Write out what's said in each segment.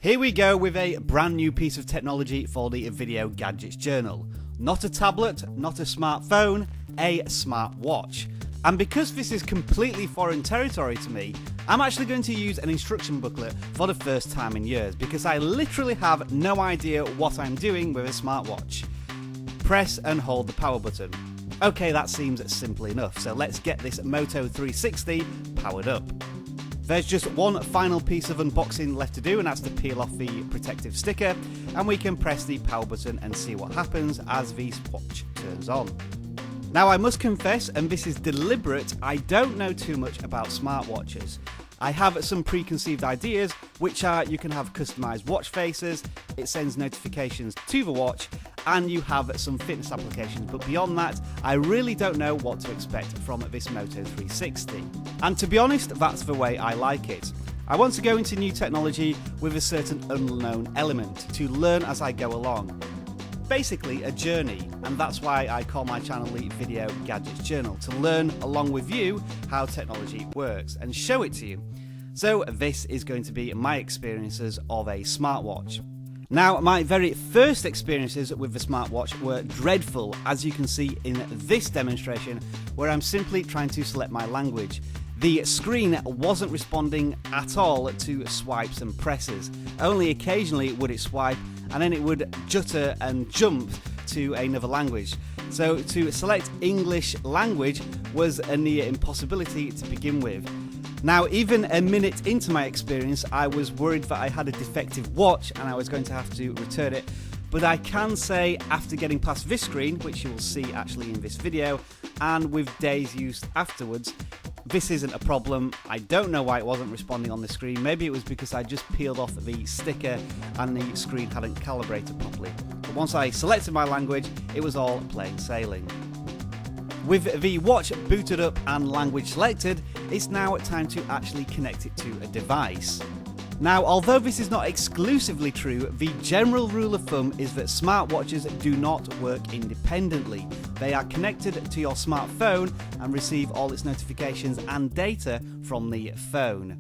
Here we go with a brand new piece of technology for the Video Gadgets Journal. Not a tablet, not a smartphone, a smartwatch. And because this is completely foreign territory to me, I'm actually going to use an instruction booklet for the first time in years because I literally have no idea what I'm doing with a smartwatch. Press and hold the power button. Okay, that seems simple enough, so let's get this Moto 360 powered up. There's just one final piece of unboxing left to do, and that's to peel off the protective sticker, and we can press the power button and see what happens as the watch turns on. Now I must confess, and this is deliberate, I don't know too much about smartwatches. I have some preconceived ideas, which are you can have customized watch faces, it sends notifications to the watch, and you have some fitness applications, but beyond that, I really don't know what to expect from this Moto 360. And to be honest, that's the way I like it. I want to go into new technology with a certain unknown element, to learn as I go along. Basically a journey, and that's why I call my channel the Video Gadgets Journal, to learn along with you how technology works and show it to you. So this is going to be my experiences of a smartwatch. Now, my very first experiences with the smartwatch were dreadful, as you can see in this demonstration, where I'm simply trying to select my language. The screen wasn't responding at all to swipes and presses. Only occasionally would it swipe, and then it would jutter and jump to another language. So to select English language was a near impossibility to begin with. Now, even a minute into my experience, I was worried that I had a defective watch and I was going to have to return it. But I can say, after getting past this screen, which you will see actually in this video, and with days used afterwards, this isn't a problem. I don't know why it wasn't responding on the screen. Maybe it was because I just peeled off the sticker and the screen hadn't calibrated properly. But once I selected my language, it was all plain sailing. With the watch booted up and language selected, it's now time to actually connect it to a device. Now, although this is not exclusively true, the general rule of thumb is that smartwatches do not work independently. They are connected to your smartphone and receive all its notifications and data from the phone.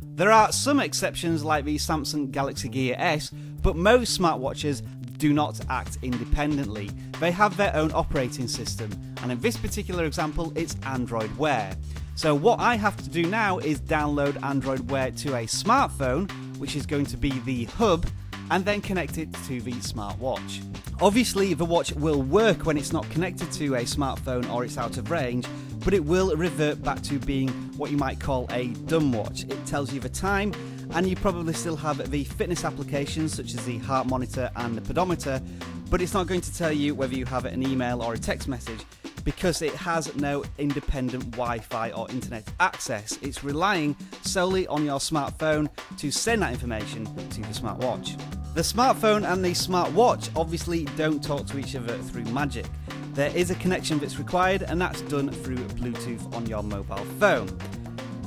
There are some exceptions like the Samsung Galaxy Gear S, but most smartwatches do not act independently. They have their own operating system, and in this particular example, it's Android Wear. So what I have to do now is download Android Wear to a smartphone, which is going to be the hub, and then connect it to the smartwatch. Obviously, the watch will work when it's not connected to a smartphone or it's out of range, but it will revert back to being what you might call a dumb watch. It tells you the time, and you probably still have the fitness applications such as the heart monitor and the pedometer, but it's not going to tell you whether you have an email or a text message, because it has no independent Wi-Fi or internet access. It's relying solely on your smartphone to send that information to the smartwatch. The smartphone and the smartwatch obviously don't talk to each other through magic. There is a connection that's required, and that's done through Bluetooth on your mobile phone.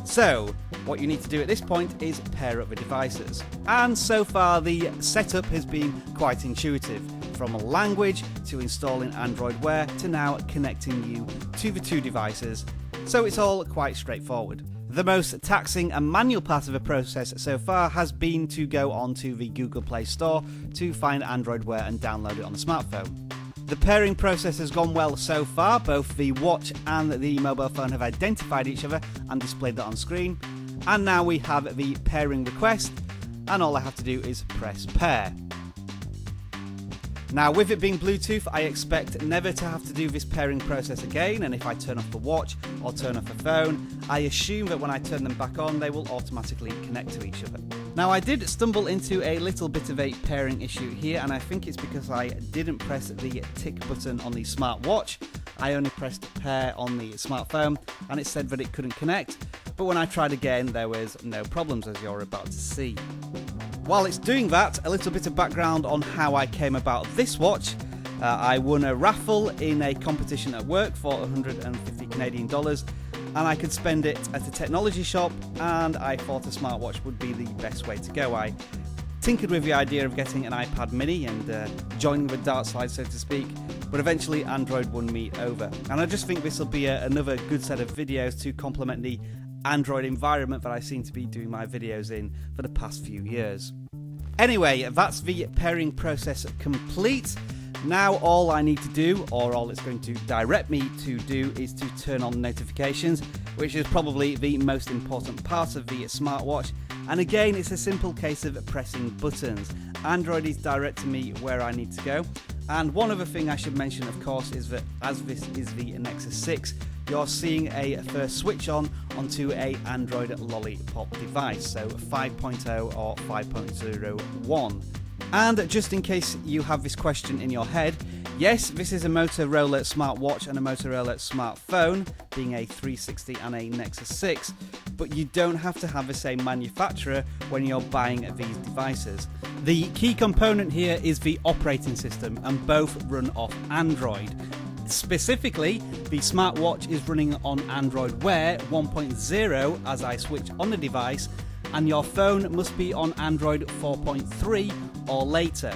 So, what you need to do at this point is pair up the devices. And so far the setup has been quite intuitive. From a language to installing Android Wear to now connecting you to the two devices, so it's all quite straightforward. The most taxing and manual part of the process so far has been to go onto the Google Play Store to find Android Wear and download it on the smartphone. The pairing process has gone well so far. Both the watch and the mobile phone have identified each other and displayed that on screen, and now we have the pairing request, and all I have to do is press pair. Now, with it being Bluetooth, I expect never to have to do this pairing process again, and if I turn off the watch or turn off the phone, I assume that when I turn them back on, they will automatically connect to each other. Now, I did stumble into a little bit of a pairing issue here, and I think it's because I didn't press the tick button on the smartwatch. I only pressed pair on the smartphone, and it said that it couldn't connect, but when I tried again, there was no problems, as you're about to see. While it's doing that, a little bit of background on how I came about this watch. I won a raffle in a competition at work for 150 Canadian dollars, and I could spend it at a technology shop, and I thought a smartwatch would be the best way to go. I tinkered with the idea of getting an iPad mini and joining the dark side, so to speak, but eventually Android won me over. And I just think this will be another good set of videos to complement the Android environment that I seem to be doing my videos in for the past few years. Anyway, that's the pairing process complete. Now all I need to do, or all it's going to direct me to do, is to turn on notifications, which is probably the most important part of the smartwatch. And again, it's a simple case of pressing buttons. Android is directing me where I need to go. And one other thing I should mention, of course, is that as this is the Nexus 6, you're seeing a first switch on onto a Android lollipop device, so 5.0 or 5.01. And just in case you have this question in your head, yes, this is a Motorola smartwatch and a Motorola smartphone, being a 360 and a Nexus 6, but you don't have to have the same manufacturer when you're buying these devices. The key component here is the operating system, and both run off Android. Specifically, the smartwatch is running on Android Wear 1.0 as I switch on the device, and your phone must be on Android 4.3 or later.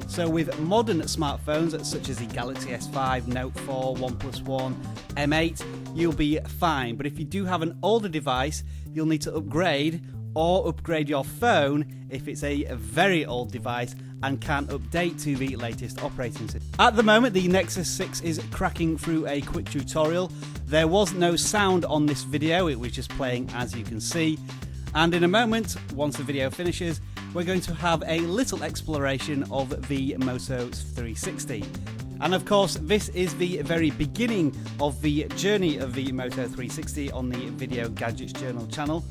So with modern smartphones such as the Galaxy S5, Note 4, OnePlus One, M8, you'll be fine. But if you do have an older device, you'll need to upgrade or upgrade your phone if it's a very old device and can't update to the latest operating system. At the moment, the Nexus 6 is cracking through a quick tutorial. There was no sound on this video, it was just playing as you can see. And in a moment, once the video finishes, we're going to have a little exploration of the Moto 360. And of course, this is the very beginning of the journey of the Moto 360 on the Video Gadgets Journal channel.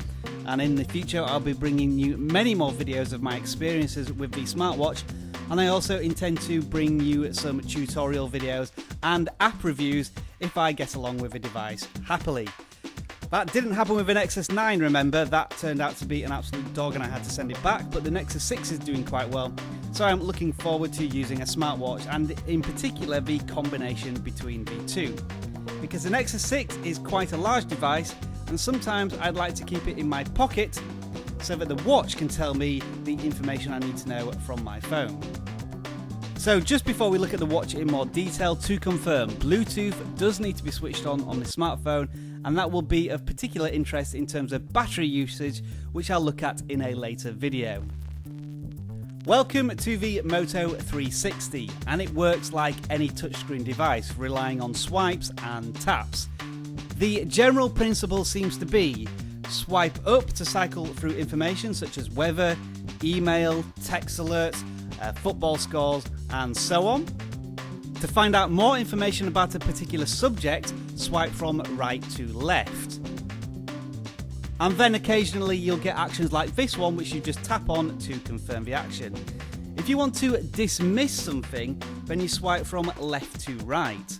And in the future, I'll be bringing you many more videos of my experiences with the smartwatch. And I also intend to bring you some tutorial videos and app reviews if I get along with the device happily. That didn't happen with the Nexus 9, remember, that turned out to be an absolute dog and I had to send it back, but the Nexus 6 is doing quite well, so I'm looking forward to using a smartwatch, and in particular the combination between the two. Because the Nexus 6 is quite a large device, and sometimes I'd like to keep it in my pocket so that the watch can tell me the information I need to know from my phone. So just before we look at the watch in more detail, to confirm, Bluetooth does need to be switched on the smartphone, and that will be of particular interest in terms of battery usage, which I'll look at in a later video. Welcome to the Moto 360, and it works like any touchscreen device, relying on swipes and taps. The general principle seems to be swipe up to cycle through information such as weather, email, text alerts, football scores, and so on. To find out more information about a particular subject, swipe from right to left. And then occasionally you'll get actions like this one, which you just tap on to confirm the action. If you want to dismiss something, then you swipe from left to right.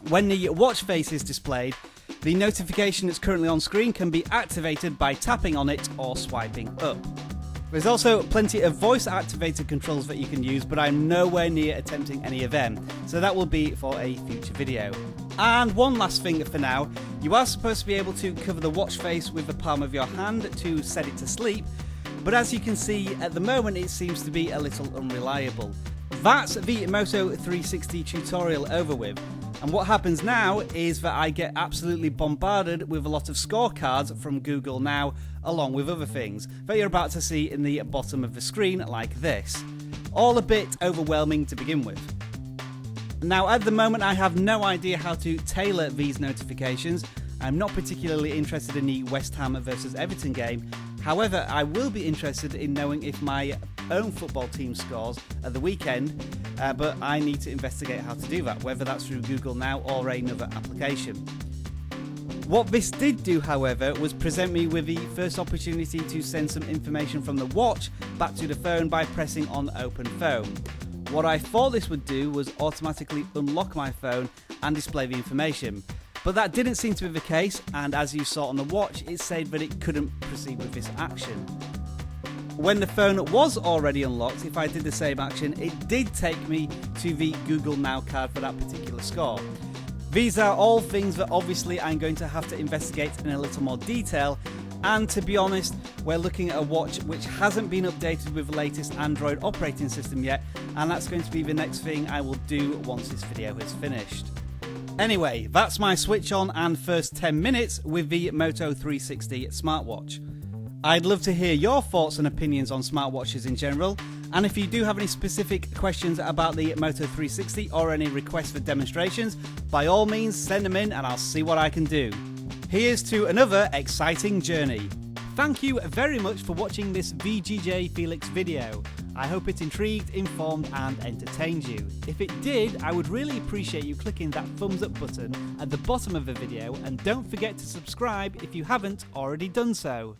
When the watch face is displayed, the notification that's currently on screen can be activated by tapping on it or swiping up. There's also plenty of voice-activated controls that you can use, but I'm nowhere near attempting any of them, so that will be for a future video. And one last thing for now, you are supposed to be able to cover the watch face with the palm of your hand to set it to sleep, but as you can see, at the moment it seems to be a little unreliable. That's the Moto 360 tutorial over with. And what happens now is that I get absolutely bombarded with a lot of scorecards from Google Now, along with other things that you're about to see in the bottom of the screen like this. All a bit overwhelming to begin with. Now at the moment I have no idea how to tailor these notifications. I'm not particularly interested in the West Ham versus Everton game. However, I will be interested in knowing if my own football team scores at the weekend, but I need to investigate how to do that, whether that's through Google Now or another application. What this did do, however, was present me with the first opportunity to send some information from the watch back to the phone by pressing on Open Phone. What I thought this would do was automatically unlock my phone and display the information. But that didn't seem to be the case, and as you saw on the watch, it said that it couldn't proceed with this action. When the phone was already unlocked, if I did the same action, it did take me to the Google Now card for that particular score. These are all things that obviously I'm going to have to investigate in a little more detail, and to be honest, we're looking at a watch which hasn't been updated with the latest Android operating system yet, and that's going to be the next thing I will do once this video is finished. Anyway, that's my switch on and first 10 minutes with the Moto 360 smartwatch. I'd love to hear your thoughts and opinions on smartwatches in general, and if you do have any specific questions about the Moto 360 or any requests for demonstrations, by all means send them in and I'll see what I can do. Here's to another exciting journey. Thank you very much for watching this VGJFelix video. I hope it intrigued, informed and entertained you. If it did, I would really appreciate you clicking that thumbs up button at the bottom of the video, and don't forget to subscribe if you haven't already done so.